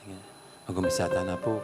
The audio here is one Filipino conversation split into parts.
Sige, mag-umisata na po.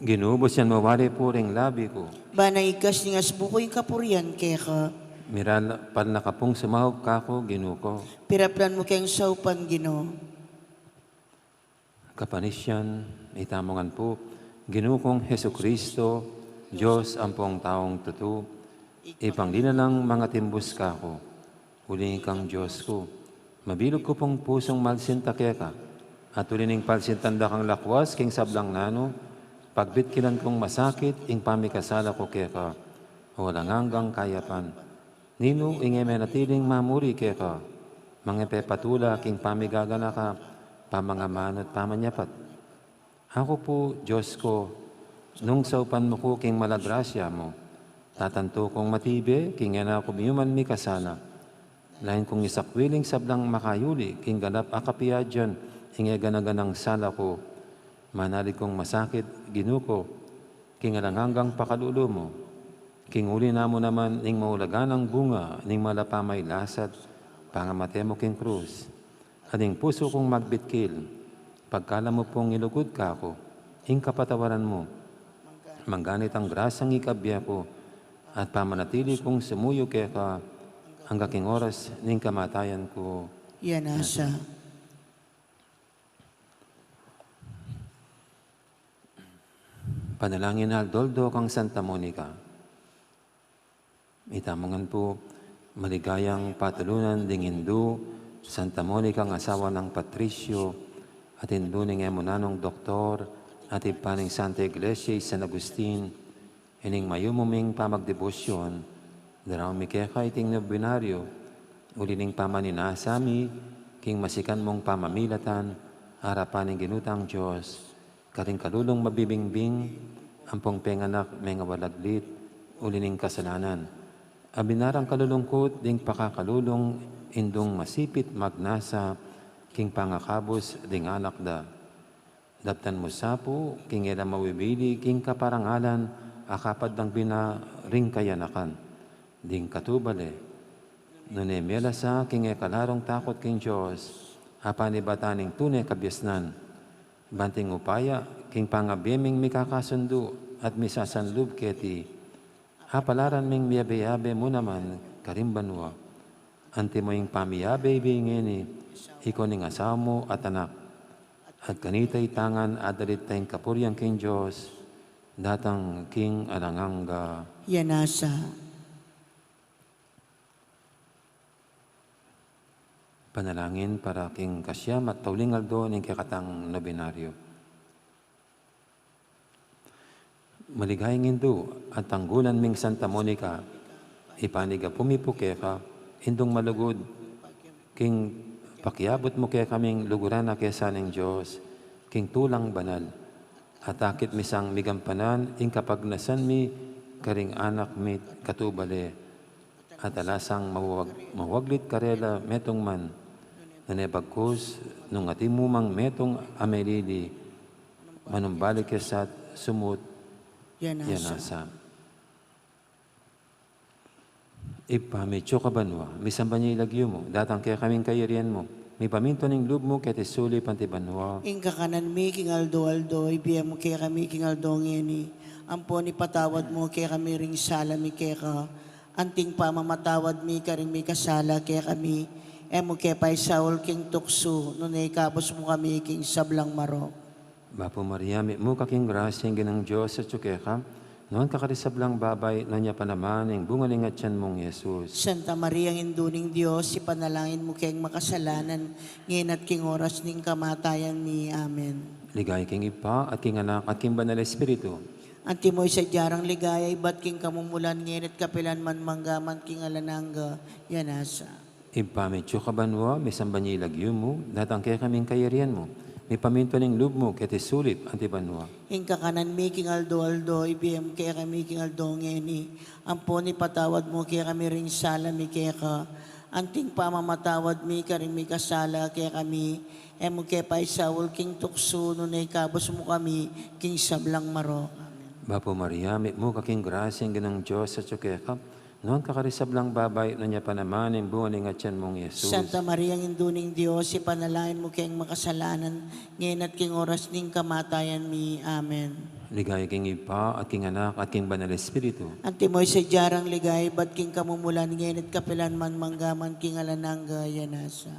Ginubos yan mawari po ring labi ko. Banaikas ningas buko yung kapurian keka. Miral pan nakapong sumahog kako ginuko. Piraplan mo kayong saupan gino. Kapanisyan, itamongan po, ginukong Heso Kristo, Diyos ang pong taong tutu, ipanglina ng mga timbus kako, huling kang Diyos ko, Mabilog ko pong pusong malsinta keka, at ulining palsintanda kang lakwas, king sablang nano, pagbitkilan kong masakit, ing pamikasala ko keka, walang hanggang kayapan. Nino, ingay may natiling mamuri keka, mga patula, king pamigagana ka, pamangaman at pamanyapat. Ako po, Diyos ko, nung saupan mo ko king malagrasya mo, tatanto kong matibe, king yana ko biyuman mi kasana. Lain kong isakwiling sablang makayuli, king ganap akapiyadyan, ingay ganaganang sala ko. Manalig kong masakit, ginuko, king alanganggang pakalulo mo. King uli na mo naman, ning maulagan ang bunga, ning malapamay lasat, pangamate mo king krus. Aning puso kong magbitkil, pagkala mo pong ilugod ka ako, ing kapatawaran mo. Mangganit ang grasang ikabya ko, at pamanatili kong sumuyo kaya ka, hanggang oras ning kamatayan ko. Yanasa. Panalangin Aldoldo kang Santa Monica. Itamongan po, maligayang patulunan ding Hindu, Santa Monica ang asawa ng Patricio, at Hindu ning emunanong doktor, at ipaning Santa Iglesia San Agustin, ining mayumuming pamagdebosyon, daraw mikeka iting nobinaryo, ulining pamaninasami, king masikan mong pamamilatan, harapan ng ginutang Diyos, karing kalulong mabibingbing, ampong penganak mga walaglit, ulining kasalanan. Abinarang kalulungkot, ding pakakalulong, indong masipit magnasa, king pangakabos, ding anak da. Daptan mo sapo, king eda mawibili, king kaparangalan, akapad ng binaring kayanakan. Ding katubale, nunemela sa king ekalarong takot king Diyos, hapanibataning tunay kabyasnan. Banting upaya, king pangabiyeming mikakasundo at misasanlub keti. Hapalaran ming miyabe-yabe mo naman, karimbanwa. Anti mo yung pamiyabe ibingeni, ikaw ning asawa mo at anak. At kanitay tangan adalit tayong kapuryang king Diyos, datang king alanganga. Yanasa. Panalangin para king Kasyam at taulingal doon ng kakatang nobinaryo. Maligayang Hindu at tanggulan ming Santa Monica, ipaniga pumipo keka, indong malugod, king pakiabot mo kaya kaming luguran na kesa ng Diyos, king tulang banal, at akit misang migampanan, ing kapag nasan mi, karing anak mi katubale, at alasang mawaglit karela metong man, nanebagkos, nung atimumang metong amelili, manumbalik kesat sumut, yanasa. Ipamedyo ka banwa, misamba niya ilagyo mo, datang kaya kaming kayarian mo, may paminto ng loob mo, kaya tisuli pantibanwa. Inka kanan mi, king aldo, ibiyam mo kaya kami, king aldo ngeni. Ampo ni patawad mo kaya kami ring sala mi kaya ka. Anting pa mamatawad mi ka ring mi kasala kaya kami. Emo kaya pa'y Saul king tukso, nunay kapos mo kami king sablang marok. Bapo Maria, may mo kaking grasya ginang Diyos sa tsukeka, noon kakarisablang babay, na niya pa naman ang bungaling at tiyan mong Yesus. Santa Maria, ang induning Diyos, ipanalangin mo kayong makasalanan, ngayon at king oras ning kamatayan ni Amen. Ligay king Ipa at king Anak at king Banal Espiritu. Anti mo'y sa jarang ligaya, ibat king kamumulan, ngayon at kapilan man manggaman king alananga, yanasa. Ipamedyo ka banwa, may sambanya ilagyo mo, datang kaya kaming kayarian mo. May paminto ng loob mo, kaya tisulit, antibanwa. Inka kanan mi king aldo, ibiyam kaya kami king aldo ngeni. Ampo ni patawad mo kaya kami ring sala mi kaya ka. Anting pamamatawad mi ka rin mi kasala kaya kami. Emo kaya pa'y Saul king tukso, nunay kabos mo kami, king sablang marok. Bapo Maria, may mo kaking grasyang ginang Diyos sa tsukeka, noon kakarisablang babay, na niya pa naman ang bungaling at tiyan mong Yesus. Santa Maria, ang induning Diyos, ipanalangin mo kayong makasalanan, ngayon at king oras ning kamatayan mi. Amen. Ligay king Ipa at king Anak at king Banal Espiritu. Anti mo'y sa jarang ligay, ba't king kamumulan, ngayon at kapilan man manggaman, king alananga, yanasa.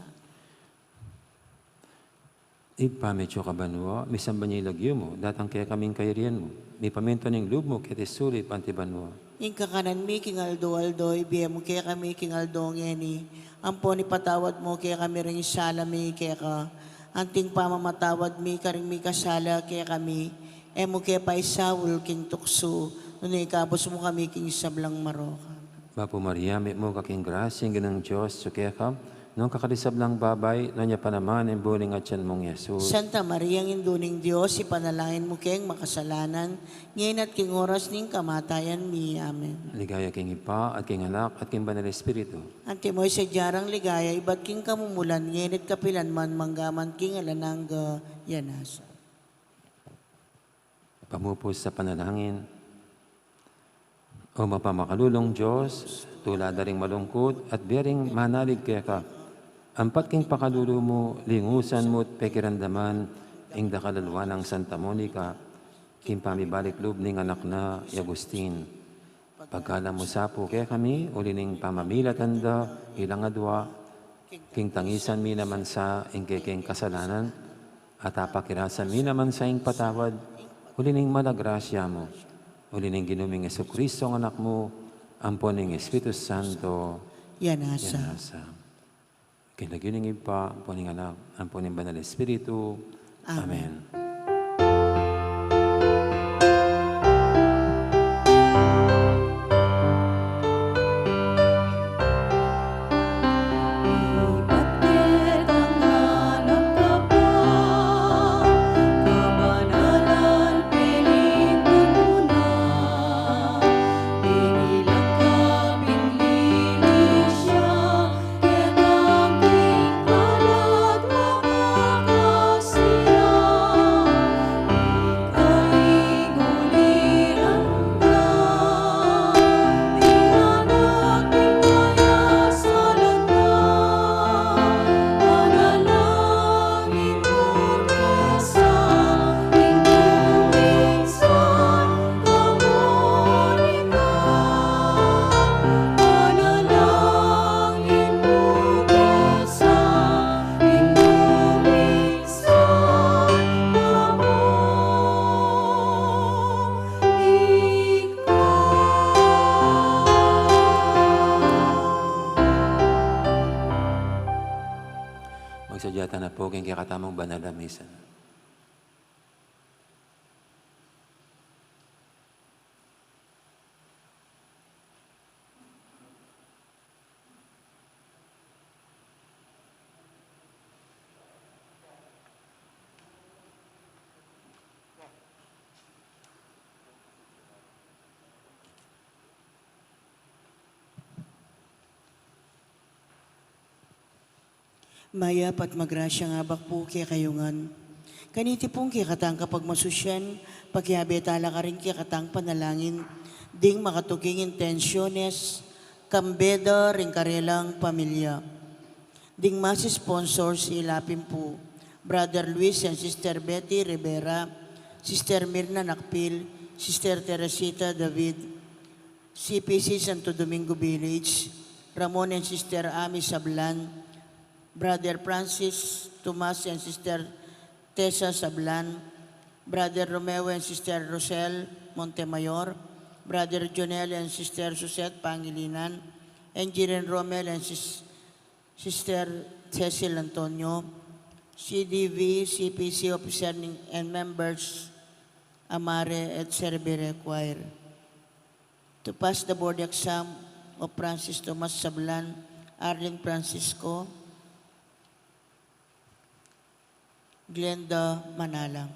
Ipamedyo ka banwa, misamba niya ilagyo mo, datang kaya kaming kayarian mo. May paminto ng loob mo, kaya tisulit, antibanwa. Ingka kanan mi, King Aldo, ibiyem kaya kami, King Aldo, ngeni. Ampon ipatawad mo kaya kami rin sala mi kaya ka. Anting pamamatawad mi, karing mi kasala kaya kami. Emo kaya pa isawul, King Tukso. Nung ikabos mo kami, King Sablang Maroka. Bapo Maria, may mo kaking grasyang ginang Diyos, sukya ka, nung kakalisab lang babay, no niya pa naman, ang buling at yan mong Yesus. Santa Maria, ang induning Diyos, ipanalangin mo kayong makasalanan, ngayon at king oras ning kamatayan mi. Amen. Ligaya king Ipa, at king Anak, at king Banal Espiritu. Ante mo'y sa jarang ligaya, iba't king kamumulan, ngayon at kapilan man, manggaman king alanangga, yanasa. Pamupos sa panalangin. O mapamakalulong Diyos, tulad na ring malungkot at biyering manalig kaya ka. Ampat king pakalulo mo, lingusan mo at pekirandaman, ing dakalalwa ng Santa Monica, king pamibalik loob ning anak na Agustin. Pagkala mo sapo kaya kami, uli ning pamamilatanda, ilang adwa, king tangisan mi naman sa ing king kasalanan, at apakirasan mi naman sa ing patawad, uli ning malagrasya mo. Uli ning ginuming Jesucristo ang anak mo, ampon ning Espiritu Santo, Yanasa. yanasa. Kinagining Ipa, ampon ning anak, ampon ning Banal Espiritu. Amen. Magsadyata na po, king kakatamang banal na misa. Maya pat magrasya nga bakpo kaya kayungan. Kaniti pong kaya katang kapag masusyan, pagkiyabetala ka rin kaya katang panalangin, ding makatuking intensyones, kambeda rin karelang pamilya. Ding masi sponsors ilapin po, Brother Luis and Sister Betty Rivera, Sister Mirna Nakpil, Sister Teresita David, CPC Santo Domingo Village, Ramon and Sister Ami Sablan, Brother Francis Tomas and Sister Tessa Sablan, Brother Romeo and Sister Rosel Montemayor, Brother Jonel and Sister Susette Pangilinan, Engineer Romel and Sister Cecil Antonio, CDV, CPC officer and members, Amare et Serbi require. To pass the board exam of Francis Tomas Sablan, Arling Francisco, Glenda Manalang.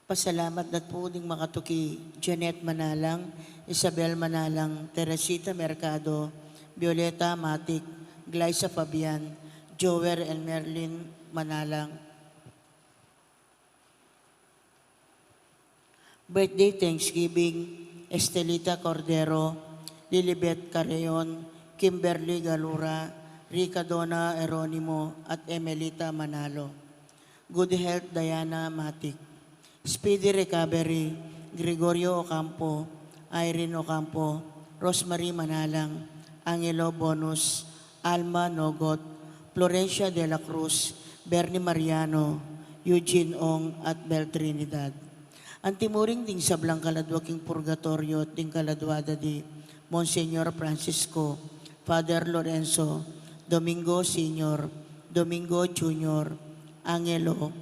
Pasalamat na po ding makatuki Janet Manalang, Isabel Manalang, Teresita Mercado, Violeta Matic, Glyza Fabian, Jower and Merlin Manalang. Birthday Thanksgiving, Estelita Cordero, Lilibet Carreon, Kimberly Galura, Rica Donna Eronimo, at Emelita Manalo. Good health Diana Matic. Speedy recovery, Gregorio Ocampo, Irene Ocampo, Rosemary Manalang, Angelo Bonus, Alma Nogot, Florencia de la Cruz, Bernie Mariano, Eugene Ong at Bel Trinidad. Ang timuring ding sablang kaladwaking purgatorio at ding kaladwada di Monsignor Francisco, Father Lorenzo, Domingo Senior, Domingo Junior, Angelo,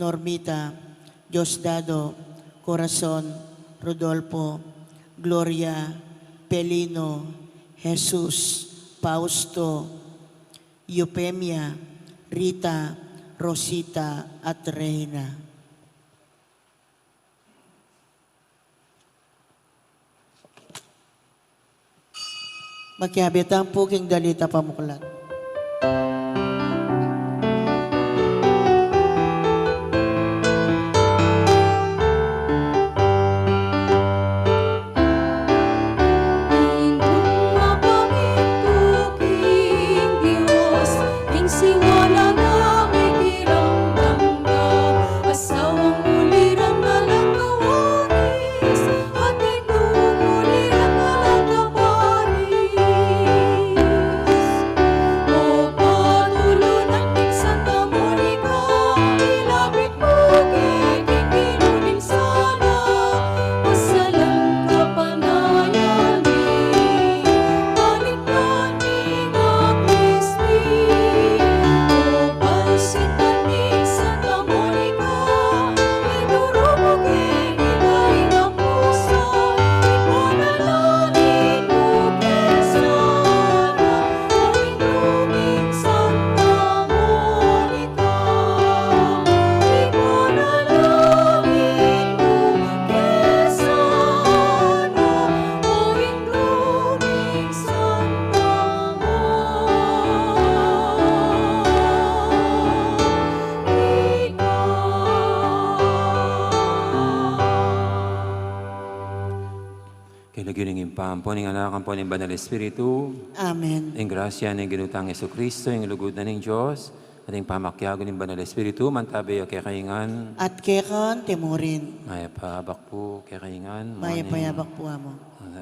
Normita, Diosdado, Corazon, Rodolfo, Gloria, Pelino, Jesus, Fausto, Eupemia, Rita, Rosita at Reina. Magkihabitan po king dalita pamuklat. Kinagiling impampo ng anak ang po ng Banal Espiritu, Amen. ang grasya ng ginutang Yesu Kristo, ang lugod na ng Diyos, at ang pamakyago ng Banal Espiritu, mantabi o kakaingan, At kekan timurin, maya pa bakpo kakaingan, maya payabak po amo.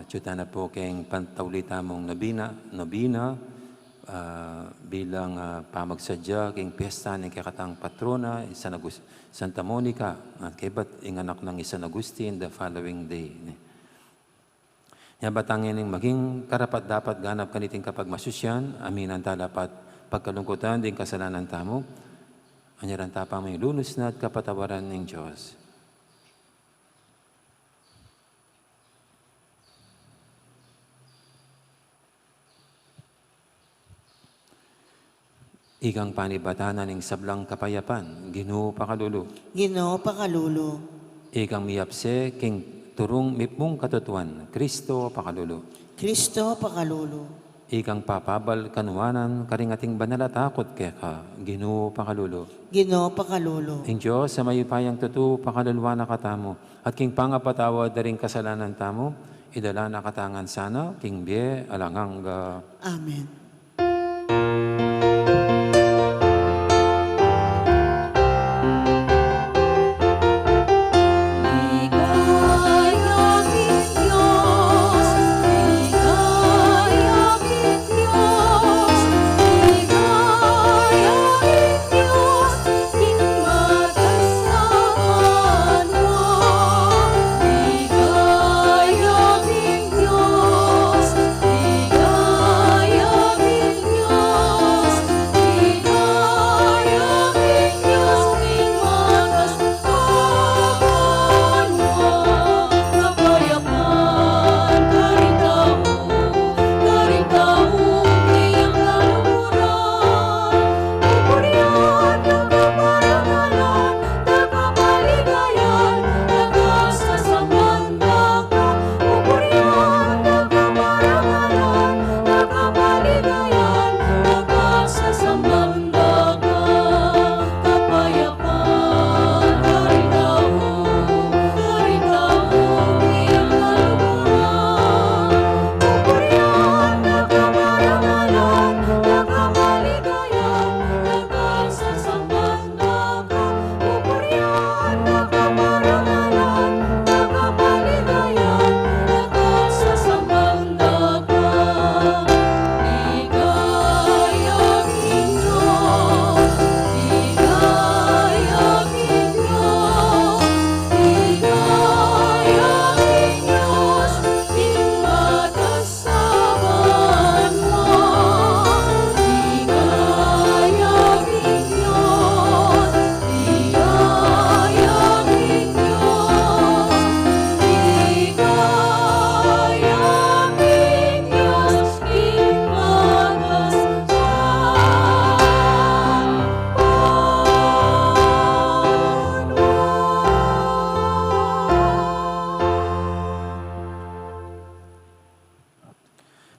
Tsuta na po kayong pantawlita mong nobina, bilang pamagsadya kayong piyesta ng kakatang patrona, Santa Monica, at kay ba't inganak ng San Agustin the following day. Yabatangin ng maging karapat dapat ganap kaniting kapag masusyan, aminan talapat pagkalungkutan din kasalanan tamo, anyaran tapang may lunos na at kapatawaran ng Diyos. Igang panibatanan ng sablang kapayapan, Ginoo pakalulu. Ginoo pakalulu, Igang miyapse, king turong mipmong katutuan, Kristo pakalulu. Kristo pakalulu, Igang papabal kanuanan, karingating banalatakot keka, Ginoo pakalulu. Ginoo pakalulu, Ing Diyos sa mayupayang tutu, pakaluluwa na katamo, at king pangapatawad na rin kasalanan tamo, idala na katangan sana, king biye alanganga. Amen.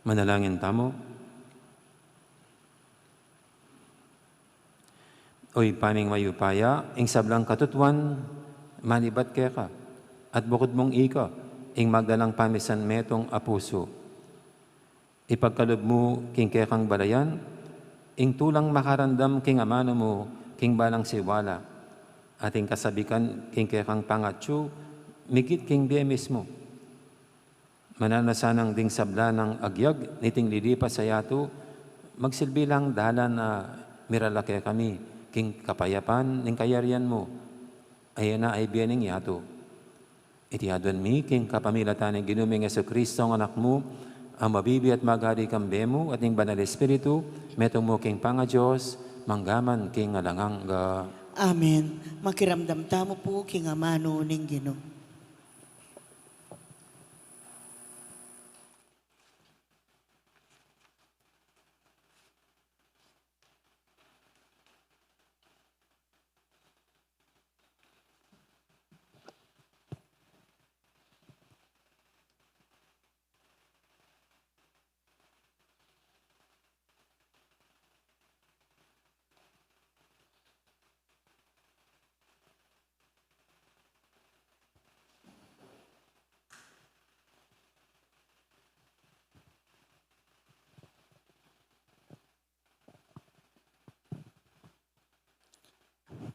Manalangin tamo. Oy paning mayupaya, ing sablang katutuan, manibat kaya ka. At bukod mong ika, ing magdalang pamisan metong apuso. Ipagkalob mo king kaya kang balayan, ing tulang makarandam king amano mo, king balang siwala. Ating kasabikan king kaya kang pangatsu, migit king biemis mo. Mananasanang ding sabla ng agyag, niting lilipas sa yato, magsilbi lang dalan na miralake kami, king kapayapan, ning kayarian mo, ayan na ay biyaning yato. Itiyadon mi, king kapamilatan ng ginuming Yesu Kristo ang anak mo, ang mabibi at magari kang bemo, at ning banal espiritu, metong mo king panga-Diyos, manggaman king alanganga. Amen. Makiramdam tamo po king amano ning Ginoo.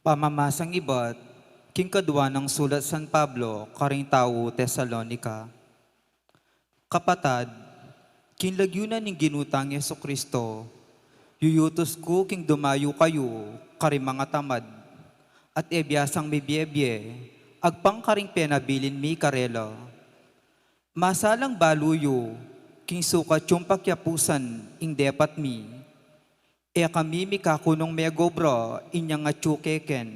Pamamasang ibat, king kadwa ng sulat San Pablo, karing tao Tesalonika. Kapatad, king lagyunan ng ginutang Yesu Kristo, yuyutos ko king dumayo kayo, karing mga tamad, at ebyasang bibiyebye, agpang karing penabilin mi karela. Masalang baluyo, king sukat yung pakyapusan, ing depat mi, e kami mikakunong megobra inyang atsukeken.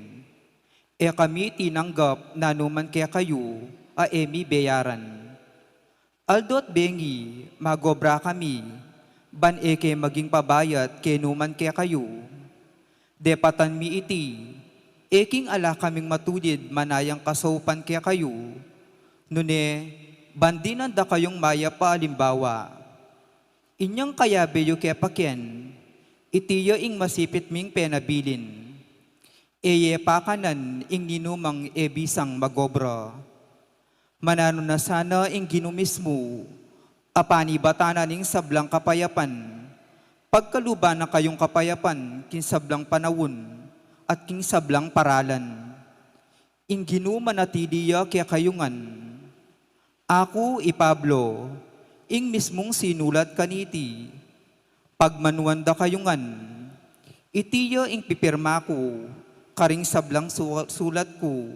E kami tinanggap na numan kaya kayo a emi bayaran. Aldot bengi magobra kami ban eke maging pabayat ke numan kaya kayo. Depatan mi iti eking ala kaming matulid manayang kasaupan kaya kayo. Nune bandinan da kayong maya pa alimbawa. Inyang kaya beyo kaya pakyan itiyo ing masipit ming penabilin. Eye pakanan ing ninumang ebisang magobra. Manano na sana ing ginumismo, apani batanan ing sablang kapayapan. Pagkaluban na kayong kapayapan, kin sablang panawon, at king sablang paralan. Ing ginuman atiliya kaya kayungan. Ako, Pablo, ing mismong sinulat kaniti, pagmanuanda kayungan, itiyo ing pipirma ko, karing sablang sulat ko,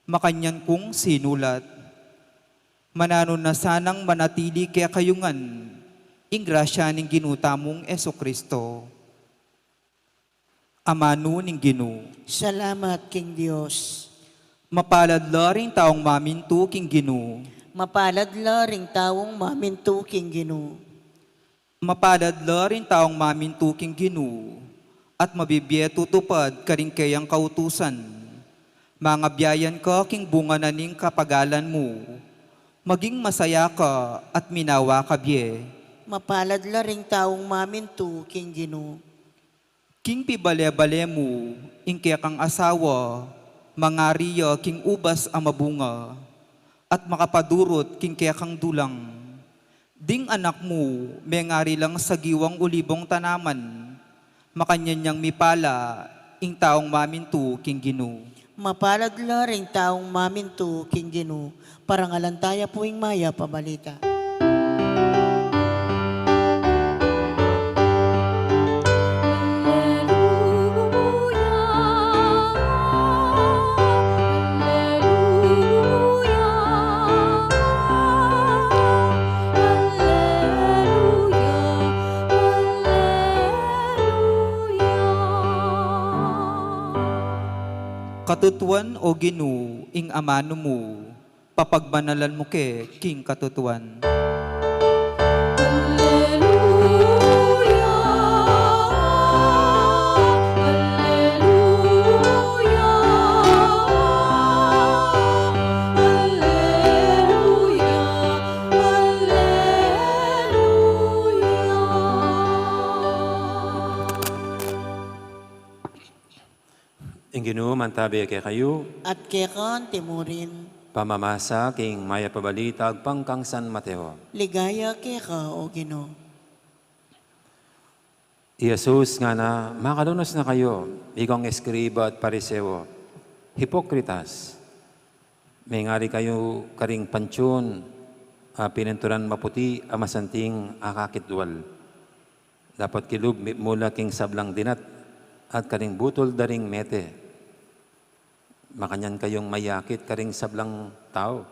makanyan kong sinulat. Manano na sanang manatili kaya kayungan, ing grasya ning ginutamong Yesu Kristo. Amano ning Ginoo. Salamat king Dios. Mapalad la ring taong mamintu king Ginoo. Mapalad la ring tawong mamintu king Ginoo. Mapalad la rin taong mamintu king Ginoo, at mabibiye tutupad karing kayang kautusan. Mga biyayan ka king bunga na ning kapagalan mo, maging masaya ka at minawa ka biye. Mapalad la ring tawong mamintu king Ginoo. King pibale-bale mo, ing kaya kang asawa, mga riya king ubas ang mabunga, at makapadurot king kaya kang dulang. Ding anak mo, may ngari lang sa giwang ulibong tanaman, makanyan niyang mipala, ing taong mamintu king Ginoo. Mapalad la ring taong mamintu king Ginoo. Parangalan tayo po ing maya pabalita. Katutuan o Ginoo, ing amano mo, papagbanalan mo ke king katutuan. King Ginoo mantabi kay kayo, at kekon timurin. pamamasa king maya pabalitag pangkang San Mateo. Ligaya keka o Ginoo. Jesus nga na, makalunos na kayo, ikong eskriba at pariseo, hipokritas. May ngari kayo karing pansyon, pinenturan maputi, amasanting akakitwal. Dapat kilub mula king sablang dinat, at karing butol daring mete. Makanyan kayong mayakit karing sablang tao.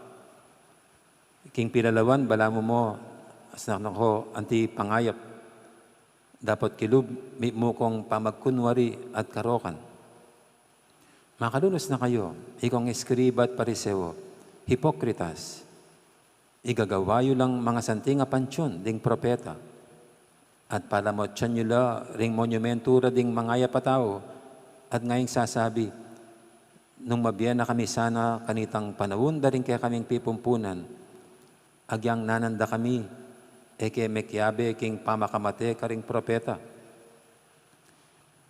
King pilalawan, bala mo, asnak ko, anti pangayap. Dapat kilub, mo kong pamagkunwari at karokan. Makalunos na kayo, ikong eskriba at pariseo, hipokritas. Igagawayo lang mga santing pansyon, ding propeta. At palamot siya nila, ring monumentura ding mangaya patao. At ngayong sasabi, nung mabiyan na kami sana kanitang panahon, daring kaya kaming pipumpunan, agyang nananda kami, eke mekyabe king pamakamate karing propeta.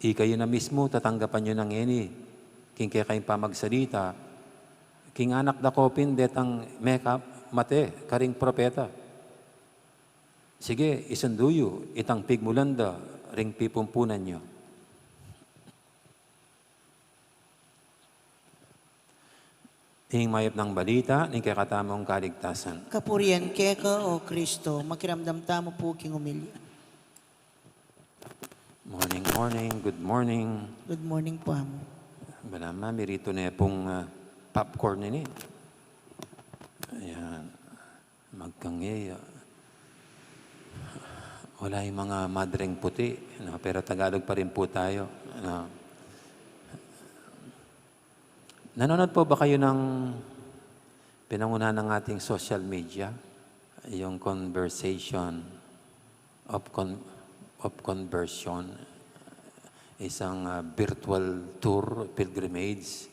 Kayo na mismo, tatanggapan nyo ng eni, king kaya kayong pamagsalita, king anak da kopin detang meka mate karing propeta. Sige, isunduyo, itang pigmulanda, ring pipumpunan nyo. Ing mayap ng balita, ning kakatamong kaligtasan. Kapurian keka o Kristo, makiramdam tamo po king umilya. Morning, morning, good morning. Good morning po amo. Malama, mirito na pong popcorn nini. Ayan, magkangge. Wala yung mga madreng puti, no? Pero Tagalog pa rin po tayo. No? Nanonood po ba kayo ng pinangunahan ng ating social media? Yung conversation of conversion, isang virtual tour, pilgrimage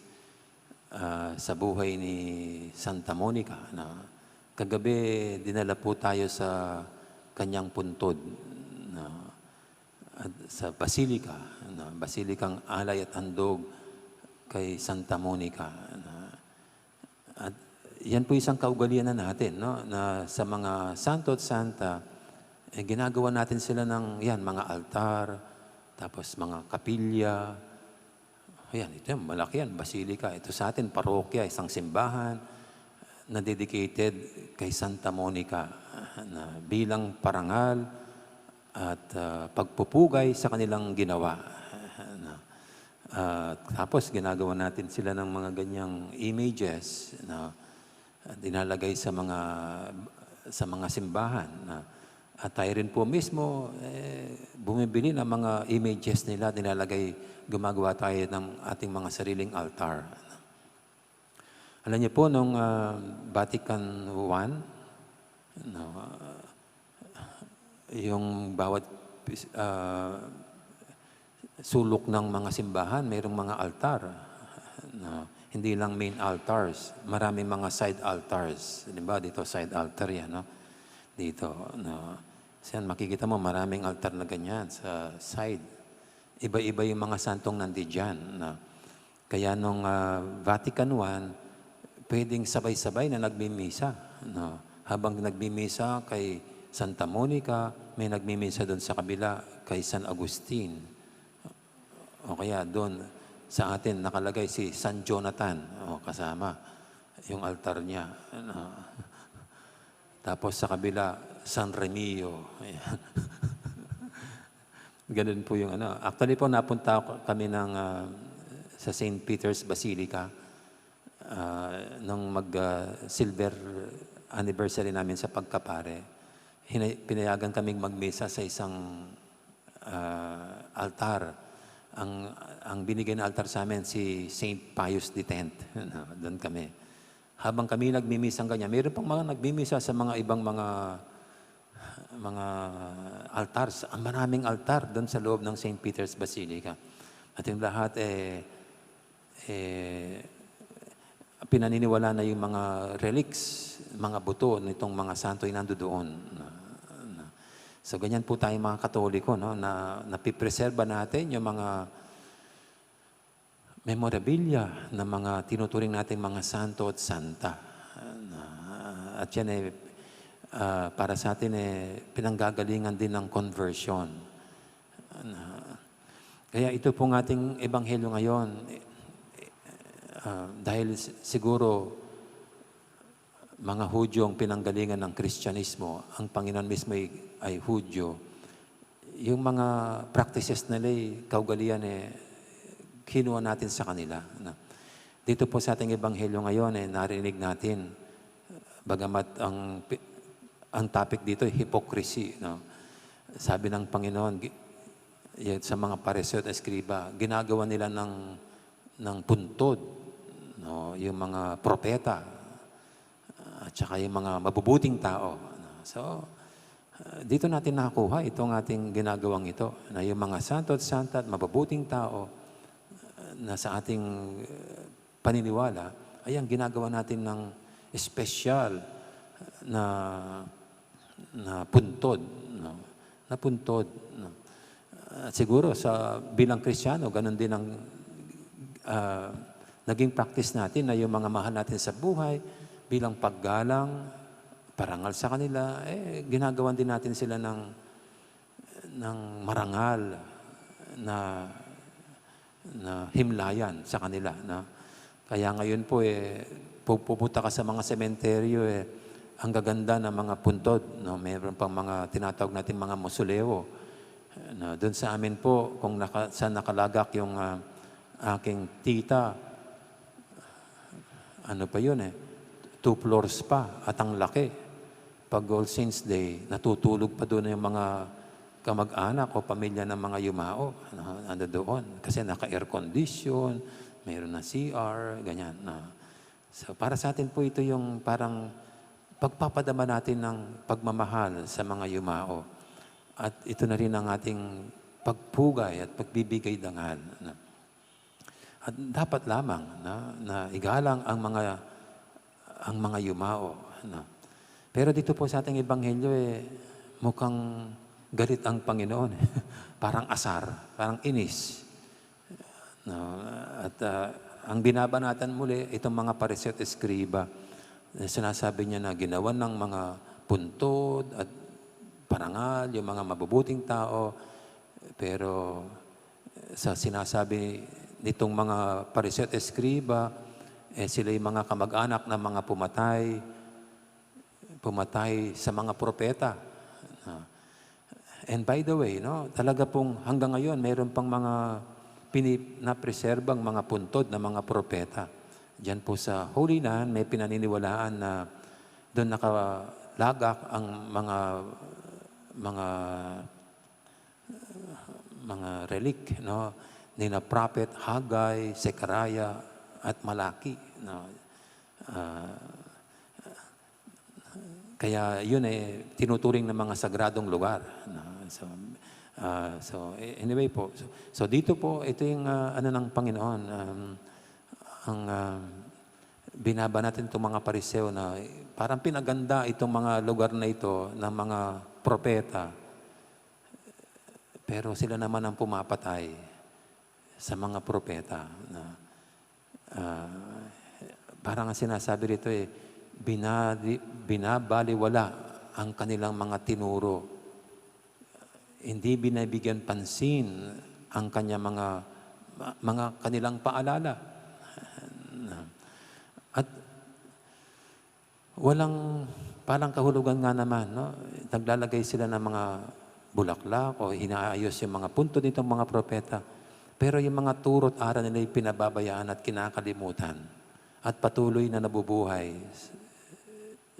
sa buhay ni Santa Monica. Na kagabi, dinala po tayo sa kanyang puntod at sa Basilica, Basilicang Alay at Handog kay Santa Monica. At yan po isang kaugalian na natin, no? Na sa mga santo at santa, ginagawa natin sila ng yan, mga altar, tapos mga kapilya. Ayan, ito yan, malaki yan, Basilica. Ito sa atin, parokya, isang simbahan na dedicated kay Santa Monica na bilang parangal at pagpupugay sa kanilang ginawa. Tapos ginagawa natin sila ng mga ganyang images na dinalagay sa mga simbahan. At tayo rin po mismo bumibili ng mga images nila, dinalagay, gumagawa tayo ng ating mga sariling altar. Alam niyo po, nung Vatican I, yung bawat sulok ng mga simbahan, mayroong mga altar. Hindi lang main altars, maraming mga side altars. Diba? Dito side altar yan, no? Dito. Siyan, makikita mo maraming altar na ganyan sa side. Iba-iba yung mga santong nandiyan. Kaya nung Vatican I, pwedeng sabay-sabay na nagmimisa. Habang nagmimisa kay Santa Monica, may nagmimisa doon sa kabila kay San Agustin. O kaya doon sa atin nakalagay si San Jonathan, kasama yung altar niya. Tapos sa kabila, San Remio. Ganun po yung ano. Actually po, napunta kami sa St. Peter's Basilica nung mag-silver anniversary namin sa pagkapare. Pinayagan kaming magmisa sa isang altar. Ang binigay na altar sa amin, si St. Pius X. Doon kami. Habang kami nagmimisang ganyan, mayroon pang mga nagmimisa sa mga ibang mga altars. Ang maraming altar doon sa loob ng St. Peter's Basilica. At yung lahat, pinaniniwala na yung mga relics, mga buto nitong mga santo yung nandoon. So, ganyan po tayo mga Katoliko, no? Na napipreserba natin yung memorabilia ng mga tinuturing nating mga santo at santa. At yan para sa atin pinanggagalingan din ng conversion. Kaya ito pong ating ebanghelyo ngayon, dahil siguro mga Hudyo ang pinanggalingan ng Kristyanismo, ang Panginoon mismo ay Hudyo, yung mga practices nila, kaugalian kinuha natin sa kanila. Dito po sa ating ebanghelyo ngayon, narinig natin, bagamat ang topic dito ay hypocrisy. No? Sabi ng Panginoon, sa mga Pariseo at Eskriba, ginagawa nila ng puntod, no? Yung mga propeta, at saka yung mga mabubuting tao. So, dito natin nakuha itong ating ginagawang ito, na yung mga santo at santa at mabubuting tao na sa ating paniniwala, ay ang ginagawa natin ng espesyal na puntod. No? Na puntod. No? At siguro sa bilang Kristiyano, ganun din ang naging practice natin na yung mga mahal natin sa buhay, bilang paggalang, parangal sa kanila, ginagawan din natin sila ng marangal na himlayan sa kanila. No? Kaya ngayon po, pupunta ka sa mga sementeryo, ang gaganda ng mga puntod. No? Mayroon pang mga tinatawag natin mga mausoleo. No? Doon sa amin po, kung saan nakalagak yung aking tita, ano pa yun 2 floors pa at ang laki. Pag All Saints Day, natutulog pa doon yung mga kamag-anak o pamilya ng mga yumao. Ano doon? Kasi naka-air condition, mayroon na CR, ganyan. So para sa atin po ito yung parang pagpapadama natin ng pagmamahal sa mga yumao. At ito na rin ang ating pagpugay at pagbibigay dangal. At dapat lamang na igalang ang mga yumao. Pero dito po sa ating ebanghelyo, mukhang galit ang Panginoon. Parang asar, parang inis. At ang binabanatan muli, itong mga Pariseo at Eskriba, sinasabi niya na ginawan ng mga puntod at parangal, yung mga mabubuting tao. Pero sa sinasabi nitong mga Pariseo at Eskriba, sila yung mga kamag-anak ng mga pumatay sa mga propeta. And by the way, talaga pong hanggang ngayon, mayroon pang mga pinapreserbang mga puntod na mga propeta. Diyan po sa Holy Land, may pinaniniwalaan na doon nakalagak ang mga relik, nina Prophet Haggai, Sekaraya, at Malaki. Kaya yun tinuturing ng mga sagradong lugar. So anyway po, so dito po, ito yung ano ng Panginoon, ang binaba natin itong mga Pariseo na parang pinaganda itong mga lugar na ito ng mga propeta. Pero sila naman ang pumapatay sa mga propeta. Parang ang sinasabi rito binabaliwala ang kanilang mga tinuro. Hindi binibigyan pansin ang kanya mga kanilang paalala. At parang kahulugan nga naman, naglalagay sila ng mga bulaklak o inaayos yung mga punto nitong mga propeta. Pero yung mga turo at aral nila ay pinababayaan at kinakalimutan at patuloy na nabubuhay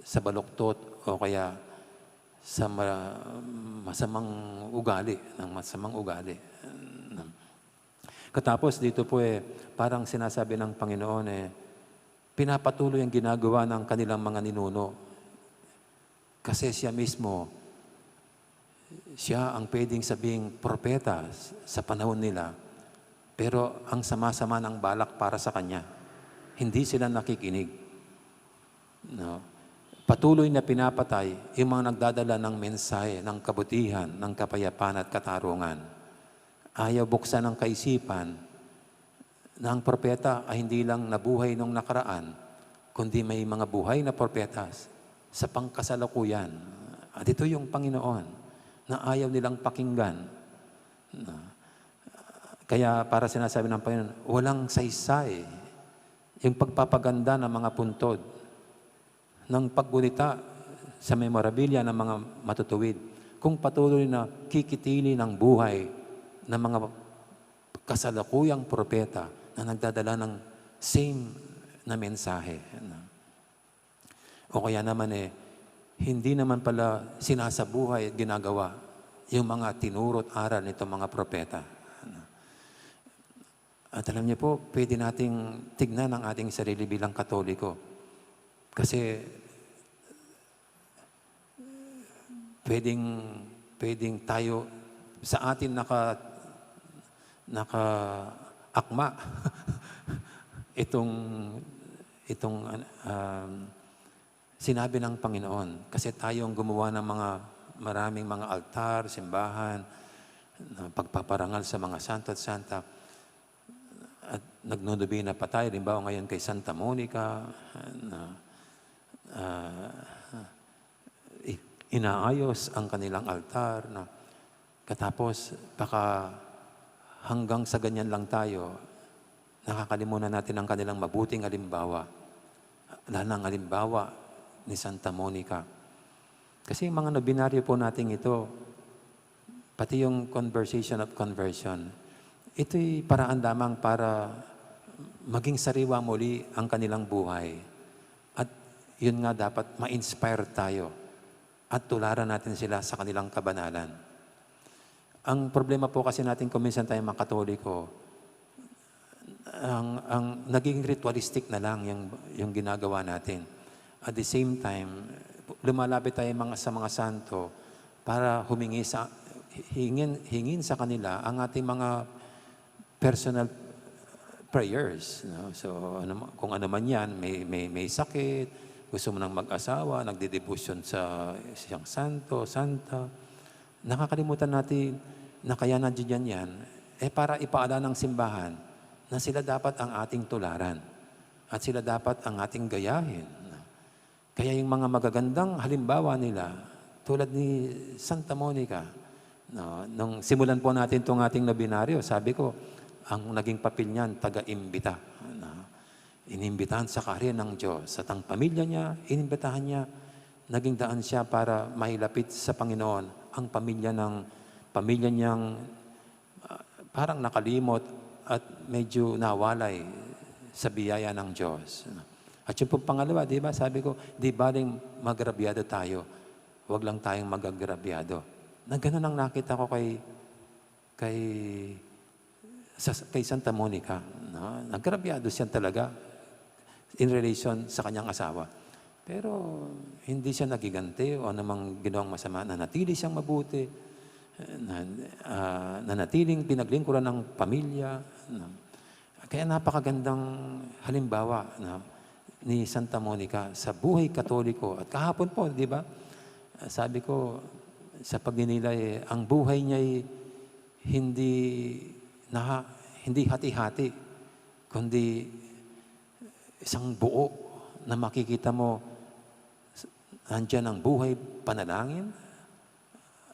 sa baluktot o kaya sa masamang ugali. Katapos dito po parang sinasabi ng Panginoon pinapatuloy ang ginagawa ng kanilang mga ninuno. Kasi siya mismo, siya ang pwedeng sabing propeta sa panahon nila. Pero ang sama-sama ng balak para sa kanya. Hindi sila nakikinig. Patuloy na pinapatay yung mga nagdadala ng mensahe, ng kabutihan, ng kapayapaan at katarungan. Ayaw buksan ng kaisipan na ang propeta ay hindi lang nabuhay nung nakaraan, kundi may mga buhay na propeta sa pangkasalukuyan. At ito yung Panginoon na ayaw nilang pakinggan. Kaya para sinasabi ng Panginoon, walang saysay yung pagpapaganda ng mga puntod, ng paggunita sa memorabilia ng mga matutuwid, kung patuloy na kikitili ng buhay ng mga kasalukuyang propeta na nagdadala ng same na mensahe. O kaya naman hindi naman pala sinasabuhay at ginagawa yung mga tinurot aral nitong mga propeta. At alam niyo po, pwede nating tignan ang ating sarili bilang Katoliko. Kasi pwedeng tayo sa atin naka-akma itong sinabi ng Panginoon. Kasi tayo ang gumawa ng maraming mga altar, simbahan, pagpaparangal sa mga santo at santa. At nagnunubina pa tayo, limbawa ngayon kay Santa Monica, inaayos ang kanilang altar. Katapos, baka hanggang sa ganyan lang tayo, nakakalimutan natin ang kanilang mabuting halimbawa. Lalo ang halimbawa ni Santa Monica. Kasi yung mga nobinaryo po natin ito, pati yung conversation of conversion, ito'y paraan lamang para maging sariwa muli ang kanilang buhay. At yun nga dapat ma-inspire tayo at tularan natin sila sa kanilang kabanalan. Ang problema po kasi natin kung minsan tayo mga Katoliko, ang naging ritualistic na lang yung ginagawa natin. At the same time, lumalapit tayo sa mga santo para hingin sa kanila ang ating mga personal prayers. No? So, kung ano man yan, may sakit, gusto mo nang mag-asawa, nagdedebosyon sa siyang santo, santa. Nakakalimutan natin na kaya nandiyan yan, para ipaala ng simbahan na sila dapat ang ating tularan at sila dapat ang ating gayahin. Kaya yung mga magagandang halimbawa nila, tulad ni Santa Monica, nung simulan po natin itong ating nobinaryo, sabi ko, ang naging papel niyan, taga-imbita. Inimbitahan sa kaharian ng Diyos. At ang pamilya niya, inimbitahan niya, naging daan siya para mailapit sa Panginoon ang pamilya niyang parang nakalimot at medyo nawalay sa biyaya ng Diyos. At yung pangalawa, di ba, sabi ko, di baling magrabyado tayo, huwag lang tayong magagrabyado. Na ganun ang nakita ko kay Santa Monica. No? Nagrabyado siya talaga in relation sa kanyang asawa. Pero hindi siya nagiganti o anumang ginawang masama. Nanatili siyang mabuti. Nanatiling pinaglingkuran ng pamilya. Kaya napakagandang halimbawa ni Santa Monica sa buhay Katoliko. At kahapon po, di ba? Sabi ko, sa pagninilay, ang buhay niya ay hindi hati-hati, kundi isang buo na makikita mo nandiyan ang buhay panalangin,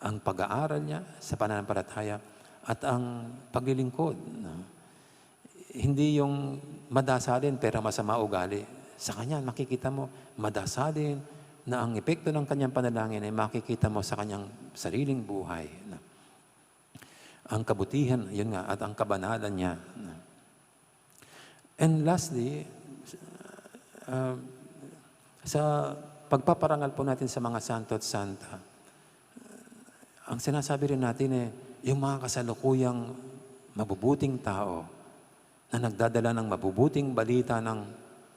ang pag-aaral niya sa pananampalataya, at ang paglilingkod. Hindi yung madasalin pero masama ugali. Sa kanya, makikita mo, madasalin na ang epekto ng kanyang panalangin ay makikita mo sa kanyang sariling buhay. Ang kabutihan, yun nga, at ang kabanalan niya. And lastly, sa pagpaparangal po natin sa mga santo at santa, ang sinasabi rin natin yung mga kasalukuyang mabubuting tao na nagdadala ng mabubuting balita ng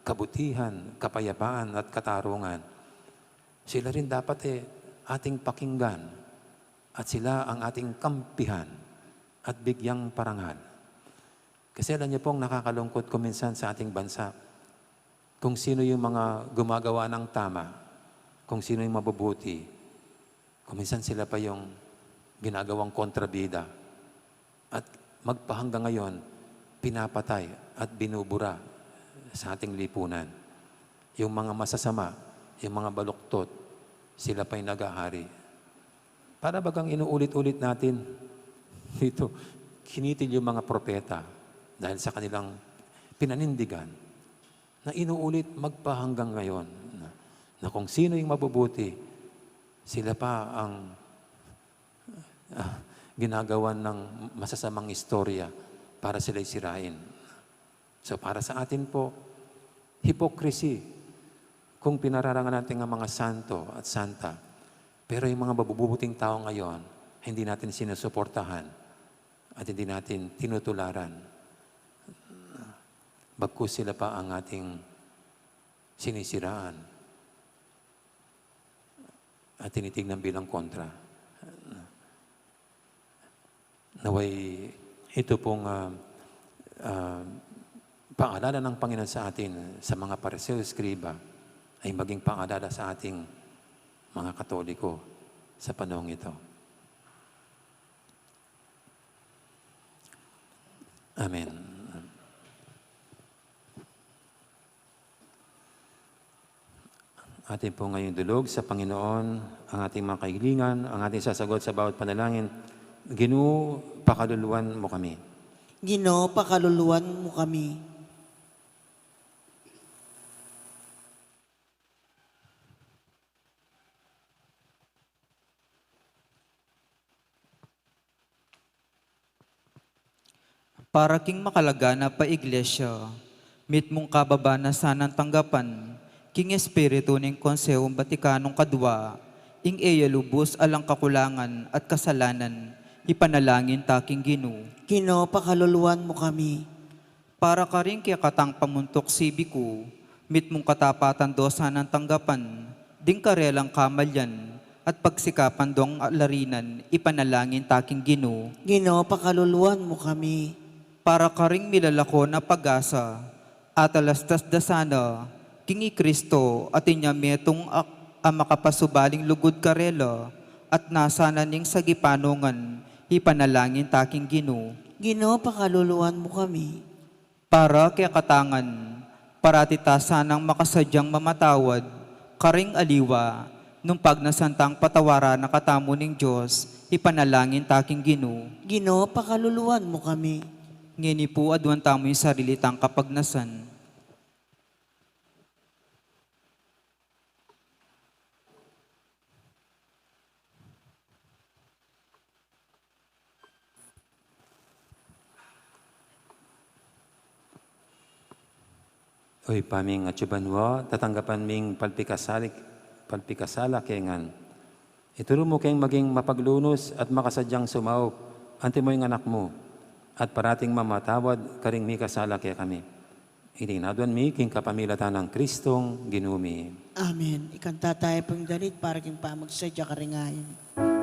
kabutihan, kapayapaan at katarungan, sila rin dapat ating pakinggan at sila ang ating kampihan at bigyang parangal. Kasi alam niyo pong nakakalungkot kuminsan sa ating bansa kung sino yung mga gumagawa ng tama, kung sino yung mabubuti. Kuminsan sila pa yung ginagawang kontrabida. At magpahanggang ngayon, pinapatay at binubura sa ating lipunan. Yung mga masasama, yung mga baluktot, sila pa'y nagahari. Para bagang inuulit-ulit natin dito, kinitil yung mga propeta dahil sa kanilang pinanindigan na inuulit magpahanggang ngayon na kung sino yung mabubuti, sila pa ang ginagawan ng masasamang istorya para sila'y sirain. So para sa atin po, hypocrisy kung pinararangan natin ang mga santo at santa, pero yung mga mabubuting tao ngayon, hindi natin sinusuportahan at hindi natin tinutularan. Bagkus sila pa ang ating sinisiraan at tinitignan bilang kontra. Naway ito pong paalala ng Panginoon sa atin sa mga Pariseo, Skriba, ay maging paalala sa ating mga Katoliko sa panahong ito. Amen. Atin po ngayong dulog sa Panginoon, ang ating mga kahilingan, ang ating sasagot sa bawat panalangin. Ginoo, pakaluluwan mo kami. Ginoo, pakaluluwan mo kami. Para king makalagana pa iglesia, mit mong kababa na sanang tanggapan, king espiritu ning Konsehong Batikanong Kadwa, ing eya lubos alang kakulangan at kasalanan, ipanalangin taking Ginoo. Ginoo, pakaluluwan mo kami. Para ka rin kaya katang pamuntok sibiku, mit mong katapatan do sanang tanggapan, ding karelang kamalyan, at pagsikapan dong larinan, ipanalangin taking Ginoo. Ginoo, pakaluluwan mo kami. Para ka ring milalako na pag-asa, at alastas dasana, kingi Kristo at inya metong makapasubaling lugod karela, at nasana ning sagipanungan, ipanalangin taking Ginoo. Ginoo, pakaluluwan mo kami. Para kaya katangan, paratita sanang makasadyang mamatawad, karing aliwa, nung pagnasantang patawara na katamo ning Diyos, ipanalangin taking Ginoo. Ginoo, pakaluluwan mo kami. Ngini po adwan tamo yung sarili tang kapagnasan. Oy, paming atsubanwa, tatanggapan ming palpikasala kengan. Ituro mo kayong maging mapaglunos at makasadyang sumaup, ante mo yung anak mo, at parating mamatawad karing mi kasala kaya kami. Ininadwan mi, king kapamilatan ng Kristong ginumi. Amen. Ikanta tayo pang dalit para king pamagsadya karingayan. Sarili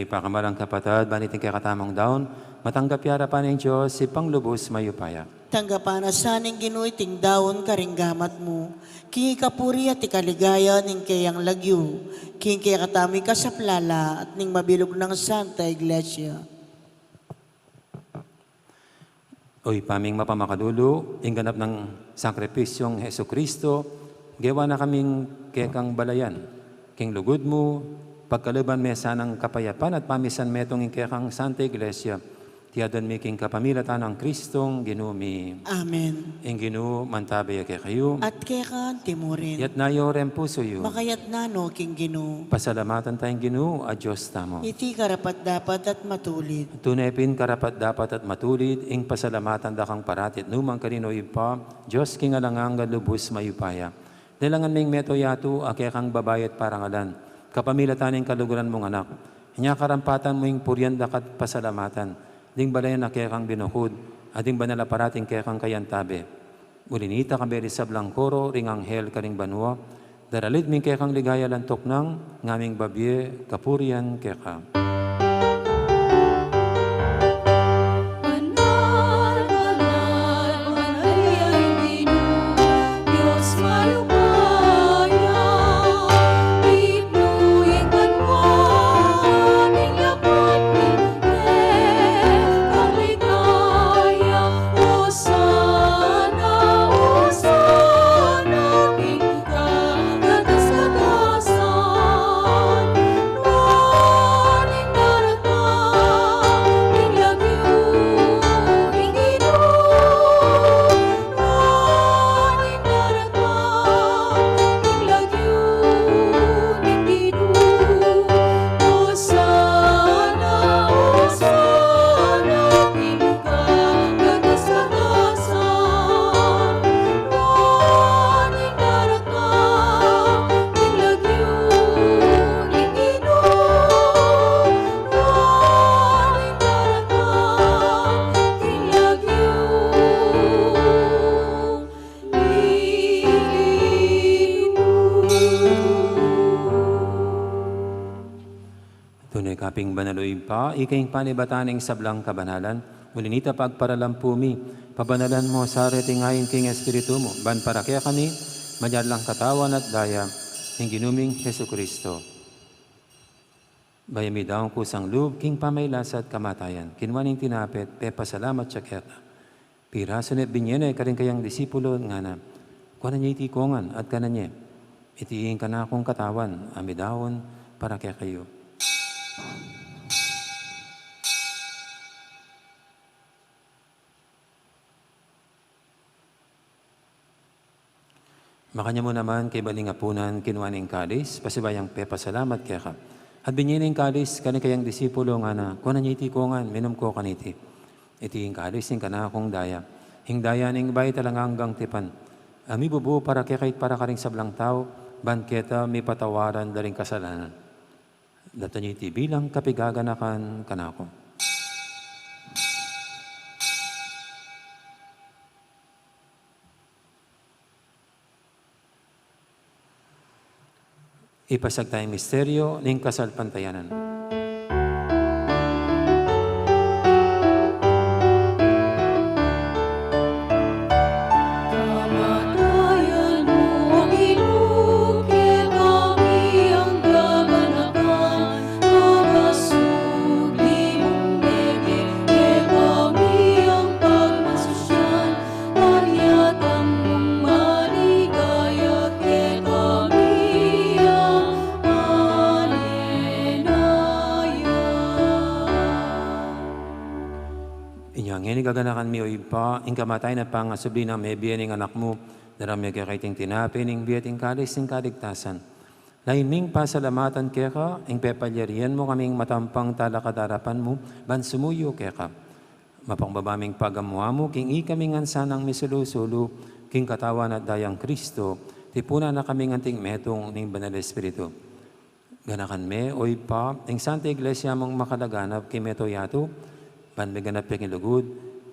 pakamarang kapatid, baniting kay katamang daon, matanggap yara pa ng Diyos, si panglubos mayupaya. Tanggapan na saning ginuy ting daon karinggamat mo. Kingi kapuri at ikaligaya ning kayang lagyo. Kingi kaya katami ka sa plala at ning mabilog ng Santa Iglesia. Oy, paming mapamakadulo, ingganap ng sakripisyong Heso Kristo, gawa na kaming kekang balayan. King lugod mo, pagkaluban mesa ng kapayapan at pamisan metong ingkekang Santa Iglesia, tiyadan mi king kapamilatan ng Kristong ginumi. Amen. Ing ginu mantabay kay kayo, At kaya ka timurin. yat nayo rin puso yu. Makayat na no king ginu. Pasalamatan tayong ginu, a Diyos tamo. Iti karapat dapat at matulid. Tunepin karapat dapat at matulid, ing pasalamatan dakang paratit, numang kanino ipa, Diyos king alangang galubos mayupaya. Nilangan ming meto yato, akekang babayat parangalan, kapamilatan ng kaluguran mong anak. Inya karampatan mo ing puryanda kat pasalamatan, ding balayan akekang binukod, ading banala parating kekang kayantabe. Ulinita kaberi sa blangkoro, ring anghel karing banwa, daralit ming kekang ligaya lantok ng ngaming babye, kapurian keka. Tunay kaping banaloy pa, ikaing panibataning sablang kabanalan, mulinita pagparalampumi, pabanalan mo sa retingayin king Espiritu mo, ban para kaya kami, manyadlang katawan at daya, ng ginuming Heso Kristo. Bayami daong kusang loob, king pamaylas at kamatayan, kinwaning tinapit, pepa salamat siya keta. Pirason at binyene, karing kayang disipulo nga na, kuha niya itikongan at kananye, itiing ka na akong katawan, amidawon, para kaya kayo. Makanya mo naman kay balingapunan kinwaning kalis, pasibayang pepa salamat kaya ka. At binyining kalis, kani kayang disipulo nga na, kuha niya itikongan, minum ko kaniti. Itiing kalis, yung kana akong daya. Hing daya ning bay talang hanggang tipan. Ami bubu para kaya kahit para karing sablang tao, banketa may patawaran daring kasalanan. Dato niya iti bilang kapigaganakan kanako. Ipasag tayong misteryo ng kasalpantayanan. Kamatayan mo ang inukin, kami ang gaganakan, magasugli mong bebe, kami ang pagmasasyan, paryatang mong maligaya, kami ang Inyang ngeni gaganakan mi o ipa, ing kamatay na pangasubli na may biyaning anak mo, darami kaya kaiting tinapin, ing biyating kalis, ing kaligtasan. Laining pasalamatan kaya ka, ing pepalyarian mo kaming matampang talakadarapan mo, ban sumuyo kaya ka. Mapangbabaming pagamuha mo, king ikaming ansanang misulusulo, king katawan at dayang Kristo, tipuna na kaming anting metong ning Banal Espiritu. Ganakan me, o ipa, ing Santa Iglesia mong makalaganap, kay meto yato, panmeganap yung ilugod,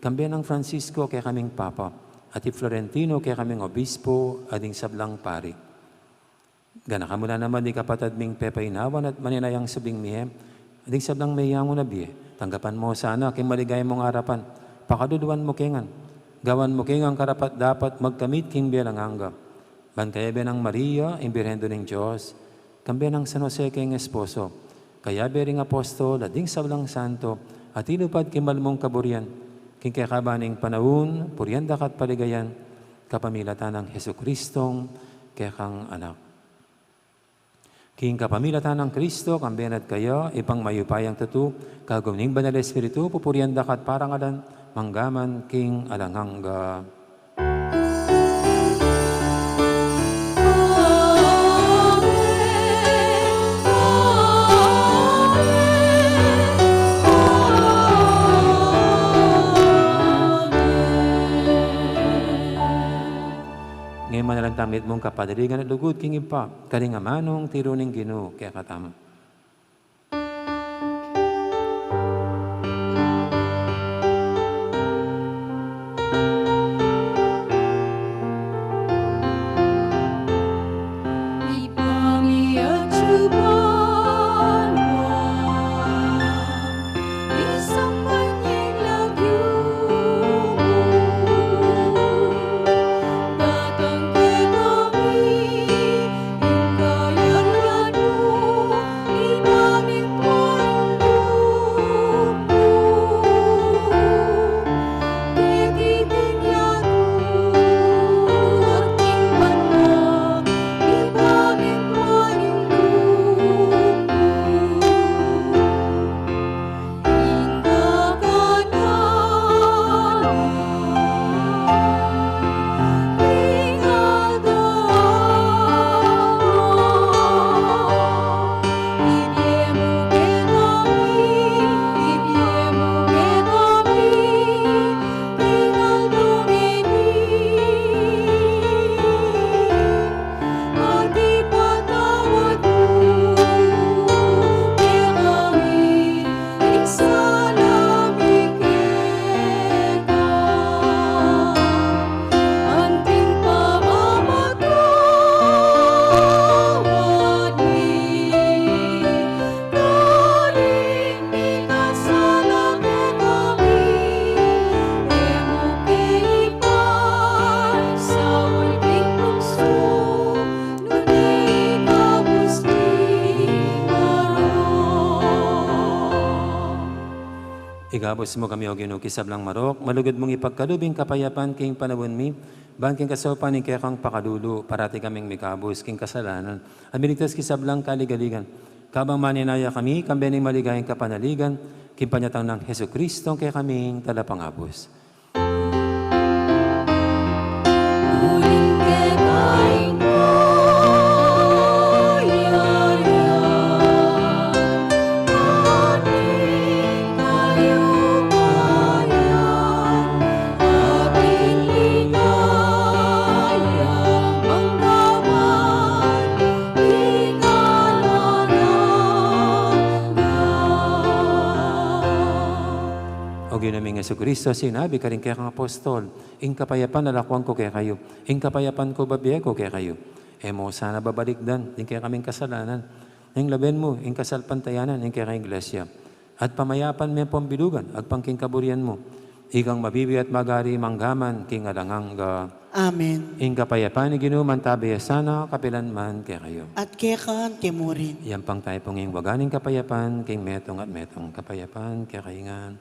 kambiyan ng Francisco kaya kaming Papa, at Florentino kaya kaming Obispo, ading sablang pari. Gana ka muna naman di kapatad ming pepainawan at maninayang subing mihe, Adik sablang may mo na biye. Tanggapan mo sana, kay maligay mong harapan. Pakaduduan mo kengan. Gawan mo kengan karapat dapat magkamit king bilang angga. Bantaya ng Maria, imbirhendo ng Diyos. Kambya ng San Jose king esposo. Kaya bering apostol, ading sablang santo, at inupad kimalmong kaburian. King kakabaning panahon, purianda kat paligayan, kapamilatan ng Heso Kristong, kekang anak. King kapamilatan ng Kristo, kambenat kayo, ipang mayupayang tutu, kagumning banal Espiritu, pupurianda kat parangalan, manggaman, king alangangga. Ngayon manalang tamit mong kapadaligan at lugod king ipa, kalingamanong tiruning Ginoo kaya katama. Igabos mo kami o Ginoo kisablang marok, malugod mong ipagkalubing kapayapan king panawon mi, ban king kasopan ni kaya kang pakadulo, parati kaming mikabos king kasalanan. Aminigtas kisablang kaligaligan, kabang maninaya kami, kambening maligayang kapanaligan, king panyatang ng Heso Kristo kaya kaming talapangabos. Ginaming Yesu Kristo, sinabi ka rin kaya kang apostol, ing kapayapan nalakwang ko kaya kayo, ing kapayapan ko babiya ko kaya kayo. Mo sana babalikdan, ing kaya kaming kasalanan, ing laben mo, ing kasalpantayanan, ing kaya kang iglesia. At pamayapan may pambilugan, agpangking kaburian mo, ikang mabibi at magari manggaman, king alangangga. Amen. Ing kapayapan ni Ginuman tabiya sana, kapilan man kaya kayo. At kaya kan timurin. Yan pang tayo pong ing waganing kapayapan, king metong at metong kapayapan, kaya kaingan.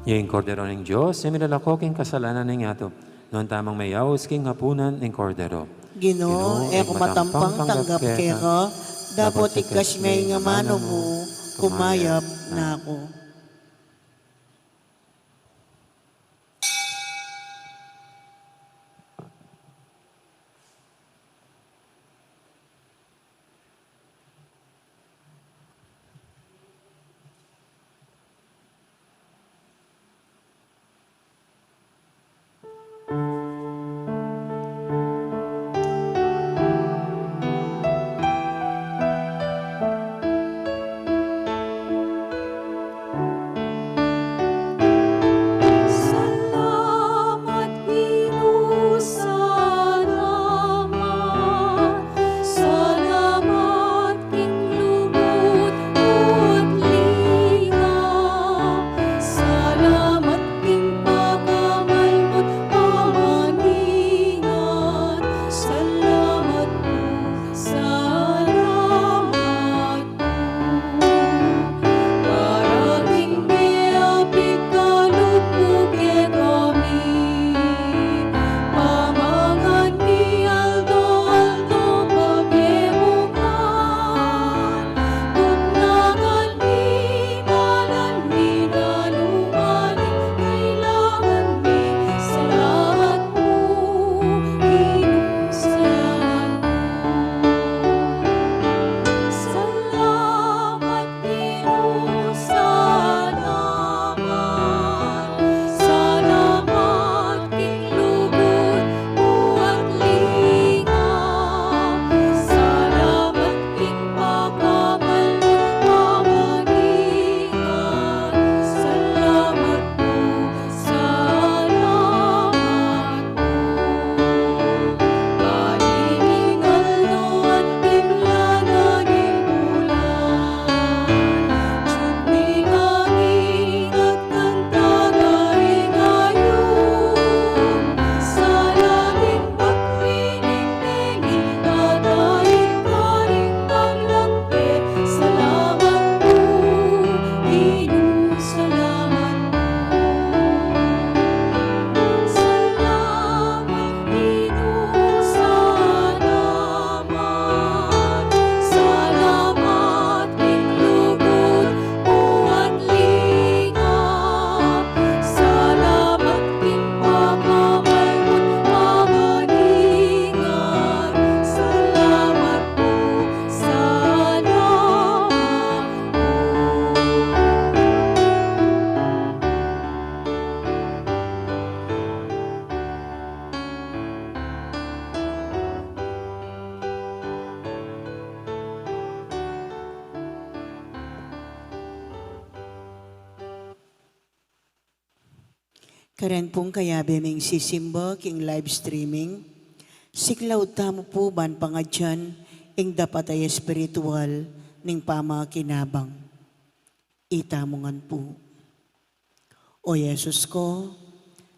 Yung kordero ng Diyos, minalako king kasalanan ng ato. Noon tamang mayaws king hapunan ng kordero. Ginoo, eko matampang tanggap keka, dapat ikas may nga mano mo, kumayap na ako. Salamat Ginoo, salamat. Salamat king lubot ut lingap. Salamat king pagkamalbot pamaningat. Salamat po, salamat po. Parating miapit kalupog kami, pamangan ni aldo-aldo pagyemungan, tugnagan ni ngalan ni nanumanin, kailangan ni salamat mo, Ginoo, salamat mo. Salamat Ginoo, salamat. Salamat king lubot buhat lingap. Salamat king pagkamalbot pamaningat. Salamat po, salamat po. Kaniningal no at timlanan ng bulan. Tiyog angin at kantagay ngayon. Sa langit pagpinig-tingin, tatayin ka rin taglagpit. Salamat po, Ginoo, salamat po. Salamat Ginoo, salamat. Salamat king lubot buhat lingap. Salamat king pagkamalbot pamaningat. Salamat po, salamat Karen pong kaya beming sisimba king live streaming. Siklaw tamo po ban pangadyan ing dapat ay espiritual ning pamakinabang. Itamongan po. O Yesus ko,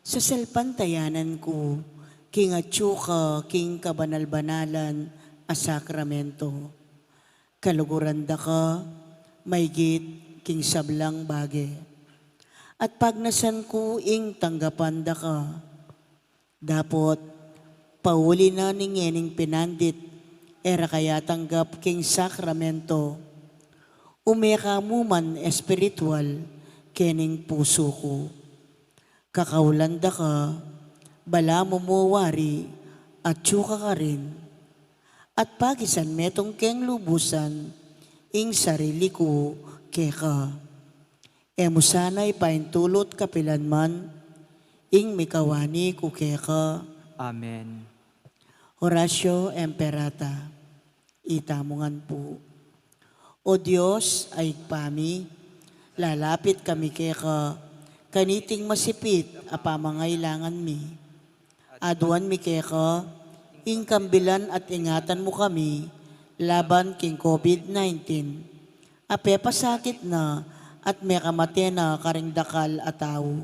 sa selpantayanan ko, king atsuka, king kabanal-banalan a sakramento. Kaluguran da ka, maygit king sablang bage. At pagnasan ko ing tanggapan da ka, dapot pauli na ningening pinandit, era kaya tanggap king sakramento, umeka mo man espiritual, kening puso ko. Kakaulan da ka, bala mo mo wari, at tsuka ka rin. At pagisan metong keng lubusan, ing sarili ko keka. Emo sana'y paintulot kapilanman, ing mikawani kukeka. Amen. Horacio Emperata, itamongan po. O Diyos ay pami, lalapit kami keka, kaniting masipit apamangailangan mi. Aduan mi keka, ing kambilan at ingatan mo kami, laban king COVID-19. Ape pasakit na, at may kamate na karingdakal at tao.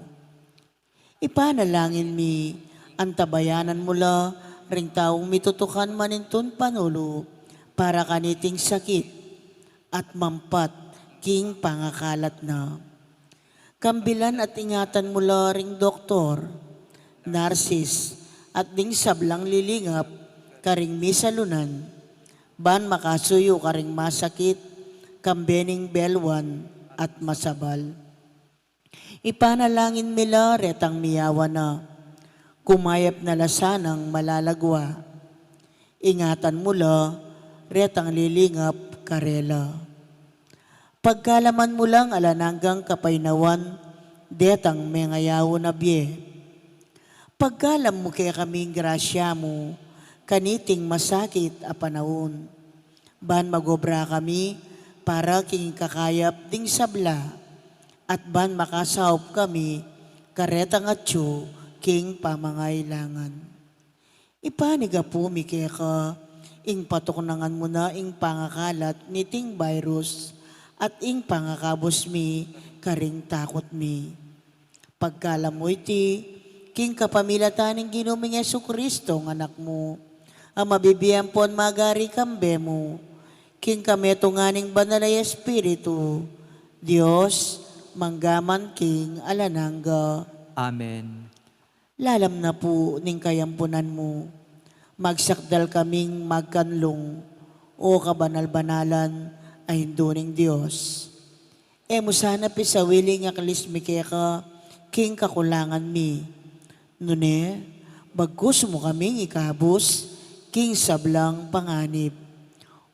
Ipanalangin mi, antabayanan mula, ring taong mitutukan manintun panulo, para kaniting sakit, at mampat king pangakalat na. Kambilan at ingatan mo ring doktor, narsis, at ding sablang lilingap, karing misalunan, ban makasuyo karing masakit, kambening belwan at masabal. Ipanalangin mila retang miyawa na, kumayap na lasanang malalagwa. Ingatan mula, retang lilingap karela. Pagkalaman mo lang alananggang kapainawan, detang mengayaw na biye. Pagkalam mo kaya kaming grasya mo, kaniting masakit a panahon. Ban magobra kami, para king kakayap ding sabla, at ban makasahop kami, karetang atyo, king pamangailangan. Ipaniga po mi kaya ka, ing patuknangan mo na ing pangakalat ni ting virus, at ing pangakabos mi, karing takot mi. Pagkalam mo iti, king kapamilataning ginuming Yesu Kristo ng anak mo, ang mabibiyang pon magari kambe mo, king kametunganing banalay Espiritu, Diyos, manggaman king alanangga. Amen. Lalam na po ning kayampunan mo, magsakdal kaming magkanlong, o kabanal-banalan ay hinduning Diyos. Emo sana pisawiling aklis mi keka, king kakulangan mi. Nune, bagkus mo kaming ikabos, king sablang panganib.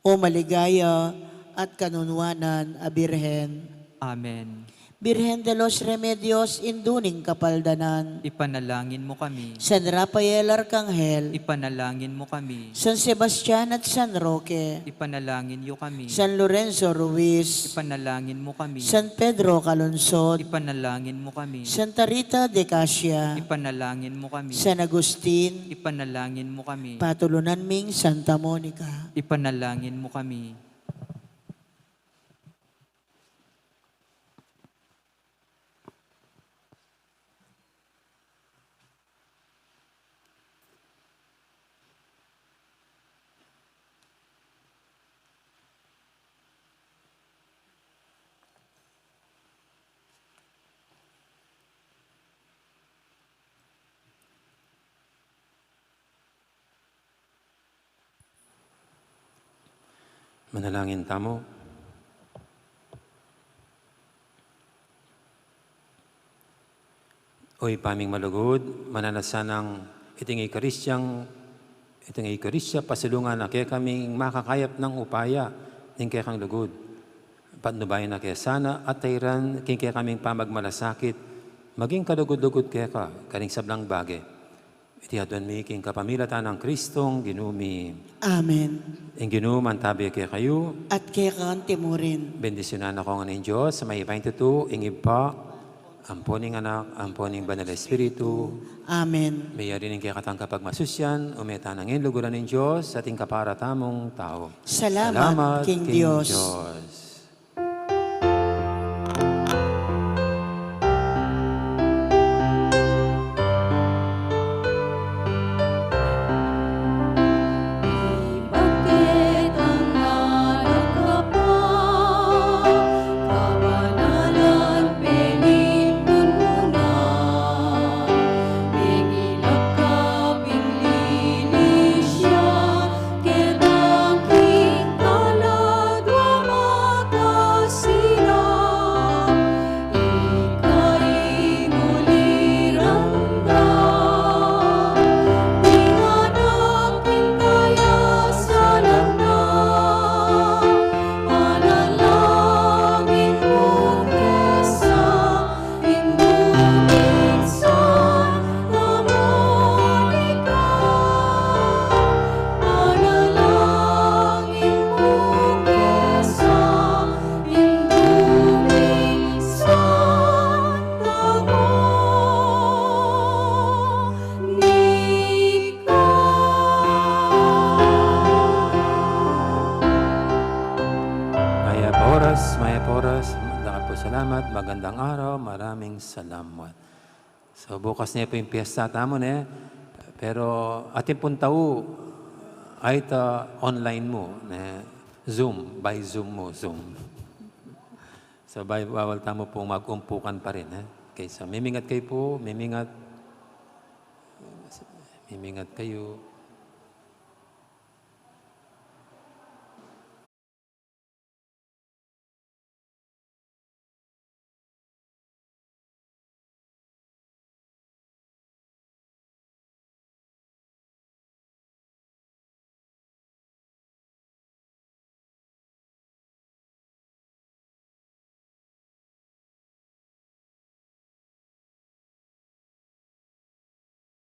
O maligaya at kanunwanan a Birhen. Amen. Birhen de los Remedios, induning kapaldanan. Ipanalangin mo kami. San Rafael Arcangel, Ipanalangin mo kami. San Sebastian at San Roque, Ipanalangin niyo kami. San Lorenzo Ruiz, Ipanalangin mo kami. San Pedro Calonsod, Ipanalangin mo kami. Santa Rita de Casia, Ipanalangin mo kami. San Agustin, Ipanalangin mo kami. patulunan ming Santa Monica. Ipanalangin mo kami. Manalangin tamo. Oy paming malugod, mananasanang iting ikarisya, pasilungan na kaya kaming makakayap ng upaya, ng kaya kang lugod. Patnubayan na kaya sana, at tayran, king kaya kaming pamagmalasakit, maging kalugod-lugod kaya ka, karing sablang bagay. Iti adon mi king kapamilatan ng Kristong ginumi. Amen. Ang ginuman tabi kaya kayo, At kaya kan timurin. bendisyonan ako ng Diyos sa may 22, ingib pa, amponing anak, amponing banal na Espiritu, Amen. may rin kaya katang kapag masusyan, umeta ng luguran ng Diyos sa ating kaparatamong tao. Salamat, King Diyos. Bakit ang anak ka pa? Kabanalan pinindun mo na. Ingilap ka pinglilisya, kinaking kaladwa matasira. Ika'y muliranda. Inganakin kaya sa lagna, panalangin mo kesa, induminsan na Monica. Panalangin mo kesa, induminsan na Monica. Maya Poras, dapat po salamat, magandang araw, maraming salamat. So bukas niya po yung piyesta tamon pero ating puntaw ay online mo, Zoom, by Zoom mo, Zoom. So, bawal tamo pong mag-umpukan pa rin. Ha? Okay, so mimingat kayo po, mimingat kayo.